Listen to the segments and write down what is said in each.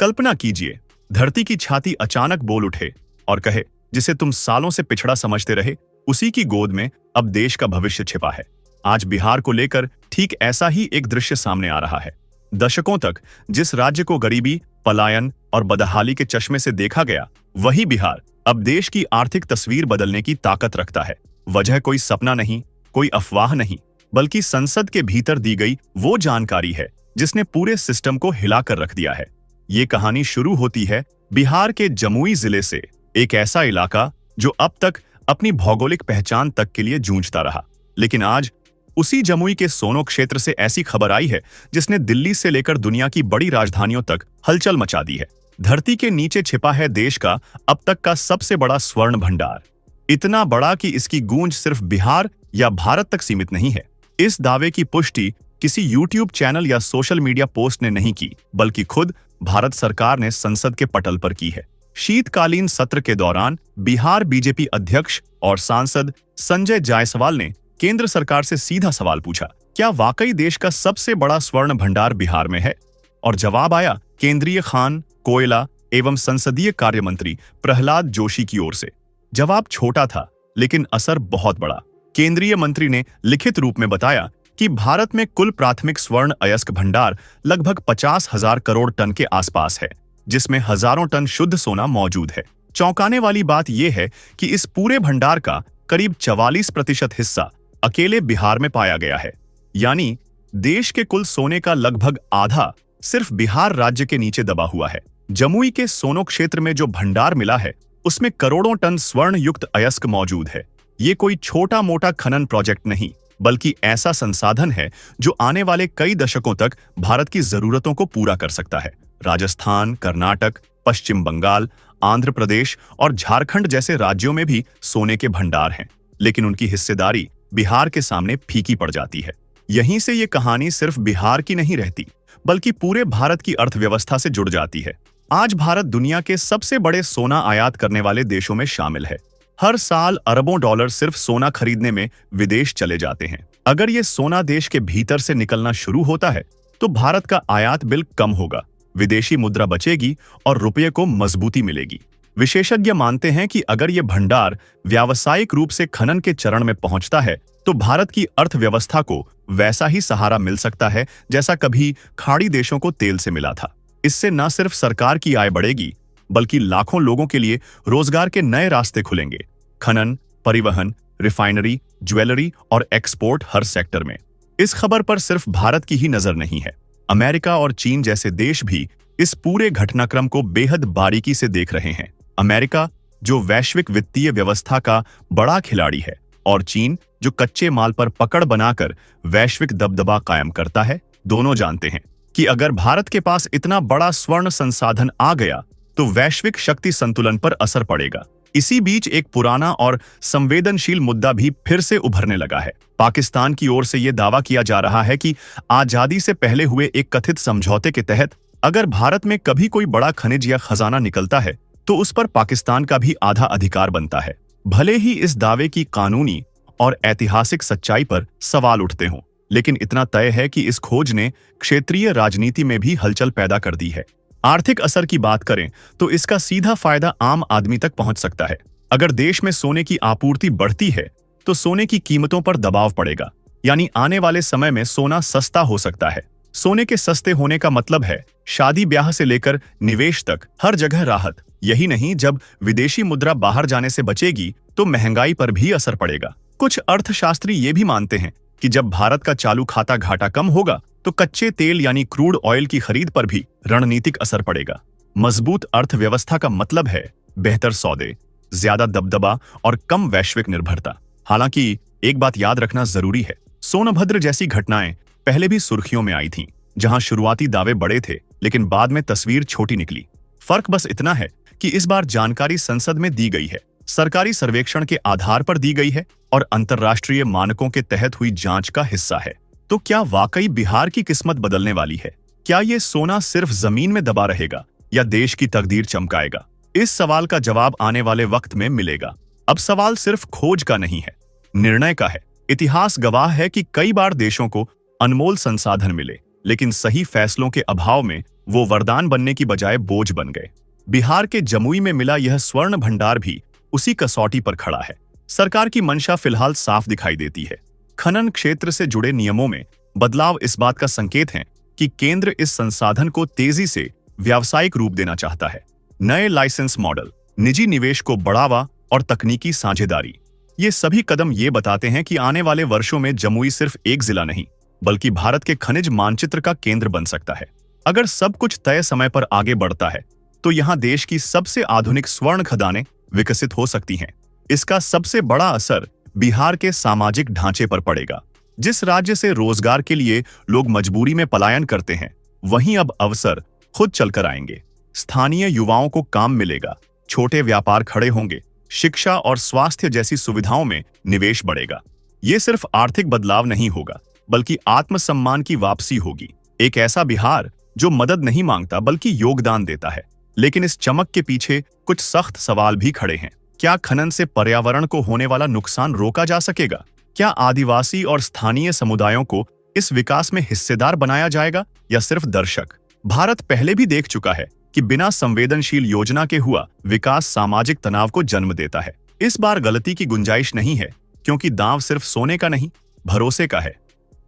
कल्पना कीजिए, धरती की छाती अचानक बोल उठे और कहे, जिसे तुम सालों से पिछड़ा समझते रहे, उसी की गोद में अब देश का भविष्य छिपा है। आज बिहार को लेकर ठीक ऐसा ही एक दृश्य सामने आ रहा है। दशकों तक जिस राज्य को गरीबी, पलायन और बदहाली के चश्मे से देखा गया, वही बिहार अब देश की आर्थिक तस्वीर बदलने की ताकत रखता है। वजह कोई सपना नहीं, कोई अफवाह नहीं, बल्कि संसद के भीतर दी गई वो जानकारी है जिसने पूरे सिस्टम को हिलाकर रख दिया है। ये कहानी शुरू होती है बिहार के जमुई जिले से, एक ऐसा इलाका जो अब तक अपनी भौगोलिक पहचान तक के लिए जूझता रहा। लेकिन आज उसी जमुई के सोनो क्षेत्र से ऐसी खबर आई है जिसने दिल्ली से लेकर दुनिया की बड़ी राजधानियों तक हलचल मचा दी है। धरती के नीचे छिपा है देश का अब तक का सबसे बड़ा स्वर्ण भंडार, इतना बड़ा कि इसकी गूंज सिर्फ बिहार या भारत तक सीमित नहीं है। इस दावे की पुष्टि किसी यूट्यूब चैनल या सोशल मीडिया पोस्ट ने नहीं की, बल्कि खुद भारत सरकार ने संसद के पटल पर की है। शीतकालीन सत्र के दौरान बिहार बीजेपी अध्यक्ष और सांसद संजय जायसवाल ने केंद्र सरकार से सीधा सवाल पूछा, क्या वाकई देश का सबसे बड़ा स्वर्ण भंडार बिहार में है? और जवाब आया केंद्रीय खान, कोयला एवं संसदीय कार्य मंत्री प्रहलाद जोशी की ओर से। जवाब छोटा था, लेकिन असर बहुत बड़ा। केंद्रीय मंत्री ने लिखित रूप में बताया कि भारत में कुल प्राथमिक स्वर्ण अयस्क भंडार लगभग 50,000 करोड़ टन के आसपास है, जिसमें हजारों टन शुद्ध सोना मौजूद है। चौंकाने वाली बात यह है कि इस पूरे भंडार का करीब 44% हिस्सा अकेले बिहार में पाया गया है। यानी देश के कुल सोने का लगभग आधा सिर्फ बिहार राज्य के नीचे दबा हुआ है। जमुई के सोनो क्षेत्र में जो भंडार मिला है, उसमें करोड़ों टन स्वर्ण युक्त अयस्क मौजूद है। ये कोई छोटा मोटा खनन प्रोजेक्ट नहीं, बल्कि ऐसा संसाधन है जो आने वाले कई दशकों तक भारत की जरूरतों को पूरा कर सकता है। राजस्थान, कर्नाटक, पश्चिम बंगाल, आंध्र प्रदेश और झारखंड जैसे राज्यों में भी सोने के भंडार हैं, लेकिन उनकी हिस्सेदारी बिहार के सामने फीकी पड़ जाती है। यहीं से ये कहानी सिर्फ बिहार की नहीं रहती, बल्कि पूरे भारत की अर्थव्यवस्था से जुड़ जाती है। आज भारत दुनिया के सबसे बड़े सोना आयात करने वाले देशों में शामिल है। हर साल अरबों डॉलर सिर्फ सोना खरीदने में विदेश चले जाते हैं। अगर ये सोना देश के भीतर से निकलना शुरू होता है, तो भारत का आयात बिल कम होगा, विदेशी मुद्रा बचेगी और रुपये को मजबूती मिलेगी। विशेषज्ञ मानते हैं कि अगर ये भंडार व्यावसायिक रूप से खनन के चरण में पहुंचता है, तो भारत की अर्थव्यवस्था को वैसा ही सहारा मिल सकता है जैसा कभी खाड़ी देशों को तेल से मिला था। इससे न सिर्फ सरकार की आय बढ़ेगी, बल्कि लाखों लोगों के लिए रोजगार के नए रास्ते खुलेंगे। खनन, परिवहन, रिफाइनरी, ज्वेलरी और एक्सपोर्ट हर सेक्टर में। इस खबर पर सिर्फ भारत की ही नजर नहीं है। अमेरिका और चीन जैसे देश भी इस पूरे घटनाक्रम को बेहद बारीकी से देख रहे हैं। अमेरिका, जो वैश्विक वित्तीय व्यवस्था का बड़ा खिलाड़ी है, और चीन, जो कच्चे माल पर पकड़ बनाकर वैश्विक दबदबा कायम करता है, दोनों जानते हैं कि अगर भारत के पास इतना बड़ा स्वर्ण संसाधन आ गया, तो वैश्विक शक्ति संतुलन पर असर पड़ेगा। इसी बीच एक पुराना और संवेदनशील मुद्दा भी फिर से उभरने लगा है। पाकिस्तान की ओर से यह दावा किया जा रहा है कि आजादी से पहले हुए एक कथित समझौते के तहत अगर भारत में कभी कोई बड़ा खनिज या खजाना निकलता है, तो उस पर पाकिस्तान का भी आधा अधिकार बनता है। भले ही इस दावे की कानूनी और ऐतिहासिक सच्चाई पर सवाल उठते हों, लेकिन इतना तय है कि इस खोज ने क्षेत्रीय राजनीति में भी हलचल पैदा कर दी है। आर्थिक असर की बात करें तो इसका सीधा फायदा आम आदमी तक पहुंच सकता है। अगर देश में सोने की आपूर्ति बढ़ती है, तो सोने की कीमतों पर दबाव पड़ेगा, यानी आने वाले समय में सोना सस्ता हो सकता है। सोने के सस्ते होने का मतलब है शादी ब्याह से लेकर निवेश तक हर जगह राहत। यही नहीं, जब विदेशी मुद्रा बाहर जाने से बचेगी, तो महंगाई पर भी असर पड़ेगा। कुछ अर्थशास्त्री ये भी मानते हैं कि जब भारत का चालू खाता घाटा कम होगा, तो कच्चे तेल यानी क्रूड ऑयल की खरीद पर भी रणनीतिक असर पड़ेगा। मजबूत अर्थव्यवस्था का मतलब है बेहतर सौदे, ज्यादा दबदबा और कम वैश्विक निर्भरता। हालांकि एक बात याद रखना जरूरी है, सोनभद्र जैसी घटनाएं पहले भी सुर्खियों में आई थीं, जहां शुरुआती दावे बड़े थे, लेकिन बाद में तस्वीर छोटी निकली। फर्क बस इतना है कि इस बार जानकारी संसद में दी गई है, सरकारी सर्वेक्षण के आधार पर दी गई है और अंतर्राष्ट्रीय मानकों के तहत हुई जांच का हिस्सा है। तो क्या वाकई बिहार की किस्मत बदलने वाली है? क्या ये सोना सिर्फ जमीन में दबा रहेगा या देश की तकदीर चमकाएगा? इस सवाल का जवाब आने वाले वक्त में मिलेगा। अब सवाल सिर्फ खोज का नहीं है, निर्णय का है। इतिहास गवाह है कि कई बार देशों को अनमोल संसाधन मिले, लेकिन सही फैसलों के अभाव में वो वरदान बनने की बजाय बोझ बन गए। बिहार के जमुई में मिला यह स्वर्ण भंडार भी उसी कसौटी पर खड़ा है। सरकार की मंशा फिलहाल साफ दिखाई देती है। खनन क्षेत्र से जुड़े नियमों में बदलाव इस बात का संकेत है कि केंद्र इस संसाधन को तेजी से व्यावसायिक रूप देना चाहता है। नए लाइसेंस मॉडल, निजी निवेश को बढ़ावा और तकनीकी साझेदारी, ये सभी कदम ये बताते हैं कि आने वाले वर्षों में जमुई सिर्फ एक जिला नहीं बल्कि भारत के खनिज मानचित्र का केंद्र बन सकता है। अगर सब कुछ तय समय पर आगे बढ़ता है तो यहाँ देश की सबसे आधुनिक स्वर्ण खदानें विकसित हो सकती हैं। इसका सबसे बड़ा असर बिहार के सामाजिक ढांचे पर पड़ेगा। जिस राज्य से रोजगार के लिए लोग मजबूरी में पलायन करते हैं, वहीं अब अवसर खुद चलकर आएंगे। स्थानीय युवाओं को काम मिलेगा, छोटे व्यापार खड़े होंगे, शिक्षा और स्वास्थ्य जैसी सुविधाओं में निवेश बढ़ेगा। ये सिर्फ आर्थिक बदलाव नहीं होगा बल्कि आत्मसम्मान की वापसी होगी। एक ऐसा बिहार जो मदद नहीं मांगता बल्कि योगदान देता है। लेकिन इस चमक के पीछे कुछ सख्त सवाल भी खड़े हैं। क्या खनन से पर्यावरण को होने वाला नुकसान रोका जा सकेगा? क्या आदिवासी और स्थानीय समुदायों को इस विकास में हिस्सेदार बनाया जाएगा या सिर्फ दर्शक? भारत पहले भी देख चुका है कि बिना संवेदनशील योजना के हुआ विकास सामाजिक तनाव को जन्म देता है। इस बार गलती की गुंजाइश नहीं है, क्योंकि दांव सिर्फ सोने का नहीं, भरोसे का है।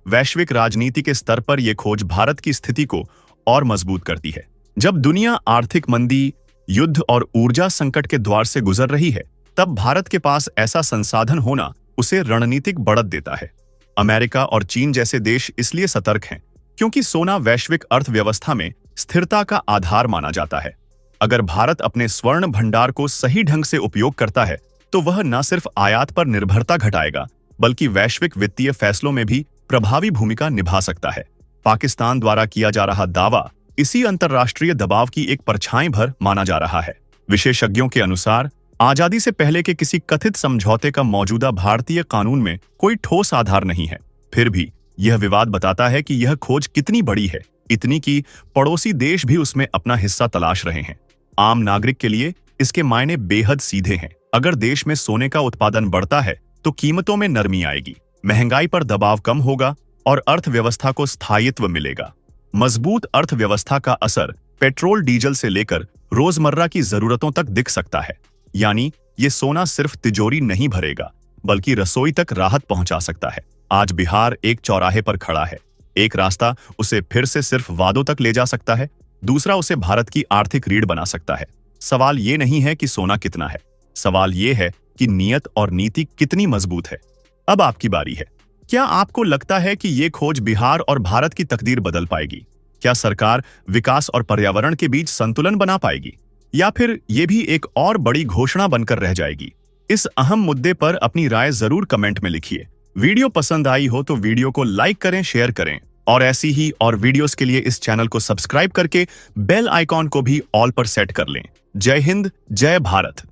वैश्विक राजनीति के स्तर पर यह खोज भारत की स्थिति को और मजबूत करती है। जब दुनिया आर्थिक मंदी, युद्ध और ऊर्जा संकट के द्वार से गुजर रही है, तब भारत के पास ऐसा संसाधन होना उसे रणनीतिक बढ़त देता है। अमेरिका और चीन जैसे देश इसलिए सतर्क हैं क्योंकि सोना वैश्विक अर्थव्यवस्था में स्थिरता का आधार माना जाता है। अगर भारत अपने स्वर्ण भंडार को सही ढंग से उपयोग करता है तो वह न सिर्फ आयात पर निर्भरता घटाएगा बल्कि वैश्विक वित्तीय फैसलों में भी प्रभावी भूमिका निभा सकता है। पाकिस्तान द्वारा किया जा रहा दावा इसी अंतर्राष्ट्रीय दबाव की एक परछाई भर माना जा रहा है। विशेषज्ञों के अनुसार आजादी से पहले के किसी कथित समझौते का मौजूदा भारतीय कानून में कोई ठोस आधार नहीं है। फिर भी यह विवाद बताता है कि यह खोज कितनी बड़ी है, इतनी कि पड़ोसी देश भी उसमें अपना हिस्सा तलाश रहे हैं। आम नागरिक के लिए इसके मायने बेहद सीधे हैं। अगर देश में सोने का उत्पादन बढ़ता है तो कीमतों में नरमी आएगी, महंगाई पर दबाव कम होगा और अर्थव्यवस्था को स्थायित्व मिलेगा। मजबूत अर्थव्यवस्था का असर पेट्रोल डीजल से लेकर रोजमर्रा की जरूरतों तक दिख सकता है। यानी ये सोना सिर्फ तिजोरी नहीं भरेगा बल्कि रसोई तक राहत पहुंचा सकता है। आज बिहार एक चौराहे पर खड़ा है। एक रास्ता उसे फिर से सिर्फ वादों तक ले जा सकता है, दूसरा उसे भारत की आर्थिक रीढ़ बना सकता है। सवाल ये नहीं है कि सोना कितना है, सवाल ये है कि नीयत और नीति कितनी मजबूत है। अब आपकी बारी है। क्या आपको लगता है कि ये खोज बिहार और भारत की तकदीर बदल पाएगी? क्या सरकार विकास और पर्यावरण के बीच संतुलन बना पाएगी, या फिर ये भी एक और बड़ी घोषणा बनकर रह जाएगी? इस अहम मुद्दे पर अपनी राय जरूर कमेंट में लिखिए। वीडियो पसंद आई हो तो वीडियो को लाइक करें, शेयर करें और ऐसी ही और वीडियोस के लिए इस चैनल को सब्सक्राइब करके बेल आइकॉन को भी ऑल पर सेट कर लें। जय हिंद, जय भारत।